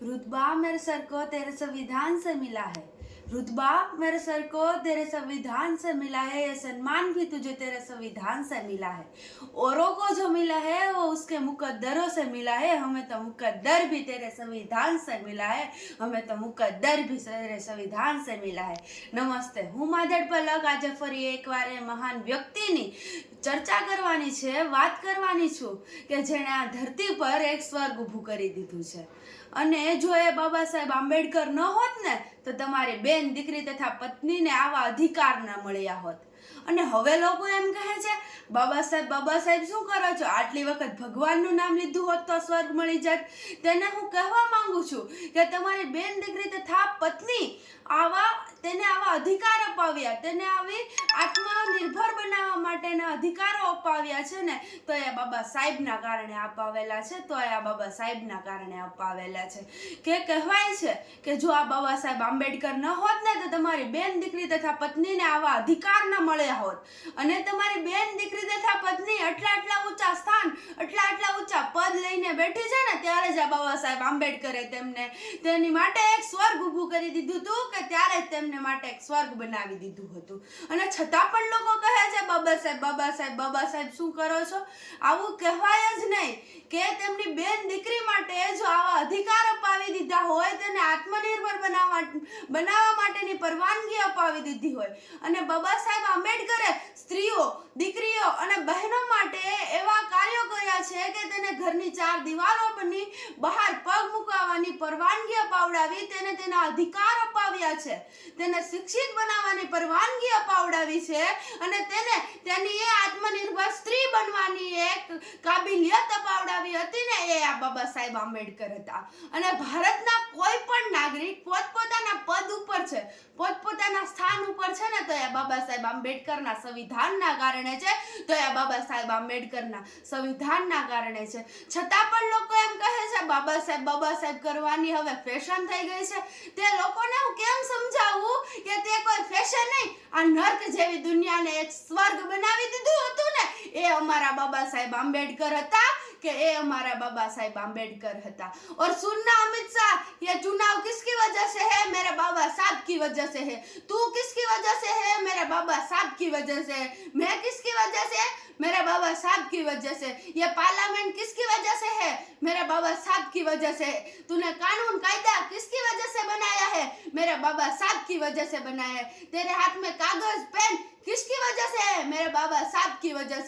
रुतबा मेरे सर को तेरे संविधान से मिला है। रुतबा मेरे सर को तेरे संविधान से मिला है। ये सम्मान भी तुझे तेरे संविधान से मिला है। औरों को जो मिला है वो उसके मुकद्दरों से मिला है। हमें तो मुकद्दर भी तेरे संविधान से मिला है। हमें तो मुकद्दर भी तेरे संविधान से मिला है। नमस्ते, હું માધડ પલક આજે ફરી એકવાર એ મહાન વ્યક્તિની ચર્ચા કરવાની છે, વાત કરવાની છું કે જેણે આ ધરતી પર એક સ્વર્ગ ઊભું કરી દીધું છે। અને જો એ બાબા સાહેબ આંબેડકર ન હોત ને તો તમારી બેન દીકરી તથા પત્નીને આવા અધિકાર ન મળ્યા હોત। અને હવે લોકો એમ કહે છે બાબા સાહેબ શું કરો છો? આટલી વખત ભગવાનનું નામ લીધું હોત તો સ્વર્ગ મળી જાત। તેને હું કહેવા માંગુ છું કે તમારી બેન દીકરી તથા પત્ની તેને આવા અધિકાર અપાવ્યા, તેને આવી આત્મનિર્ભર બનાવવા માટેના અધિકારો અપાવ્યા છે ને તો એ બાબા સાહેબના કારણે અપાવેલા છે। તો એ આ બાબા સાહેબના કારણે અપાવેલા છે કે કહેવાય છે કે જો આ બાબા સાહેબ આંબેડકર ન હોત ને તો તમારી બેન દીકરી તથા પત્નીને આવા અધિકાર ન મળ્યા હોત। અને તમારી બેન દીકરી તથા પત્ની આટલા ઊંચા સ્થાન, આટલા ઊંચા પદ લઈને બેઠી છે ને ત્યારે જ આ બાબા સાહેબ આંબેડકરે તેની માટે એક સ્વર્ગ ઊભું કરી દીધું હતું કે ત્યારે જ તેમને માટે એક સ્વર્ગ બનાવી દીધું હતું। અને છતાં પણ લોકો કહે છે બાબા સાહેબ શું કરો છો? આવું કહેવાય જ નહીં કે તેમની બેન દીકરી માટે જો આવા અધિકાર અપાવી દીધા હોય, તેને આત્મનિર્ભર બનાવવા માટેની પરવાનગી અપાવી દીધી હોય અને બાબા સાહેબ આંબેડકરે સ્ત્રીઓ, દીકરીઓ અને બહેનો માટે એવા કાર્યો કર્યા છે કે તેને ઘરની ચાર દિવાલોની બહાર પગ મૂકવાની પરવાનગી અપાવડાવી, તેને તેના અધિકાર અપાવ્યા છે, તેને શિક્ષિત બનાવવાની પરવાનગી અપાવડાવી છે અને તેને તેની એ આત્મનિર્ભર સ્ત્રી બનવાની એક કાબિલિયત અપાવડાવી હતી ને એ આ બાબા સાહેબ આંબેડકર હતા। અને ભારતના કોઈ પણ નાગરિક પોતપોતાના પદ ઉપર છે, પોતપોતાના સ્થાન ઉપર છે ને તો એ બાબા સાહેબ આંબેડકરના સંવિધાનના કારણે છે। તો એ બાબા સાહેબ આંબેડકરના સંવિધાનના કારણે છે। છતાં પણ લોકો એમ કહે છે બાબા સાહેબ કરવાની હવે ફેશન થઈ ગઈ છે। તે લોકોને હું કેમ સમજાવું કે તે કોઈ ફેશન નહીં, આ નર્ક જેવી દુનિયાને એક સ્વર્ગ બનાવી દીધું હતું ને એ અમારા બાબા સાહેબ આંબેડકર હતા कि ये हमारा बाबा साहेब आंबेडकर था। और सुनना अमित शाह, ये चुनाव किसकी वजह से है? मेरे बाबा साहब की वजह से है। तू किसकी वजह से है? मेरे बाबा साहब की वजह से। मैं किसकी वजह से? मेरे बाबा साहब की वजह से। ये पार्लियामेंट किसकी वजह से है? मेरे बाबा साहब की वजह से। तूने कानून कायदा किसकी वजह से बनाया है? मेरे बाबा साहब की वजह से बनाया है। तेरे हाथ में कागज पेन किसकी वजह से है? मेरे बाबा साहब की वजह से।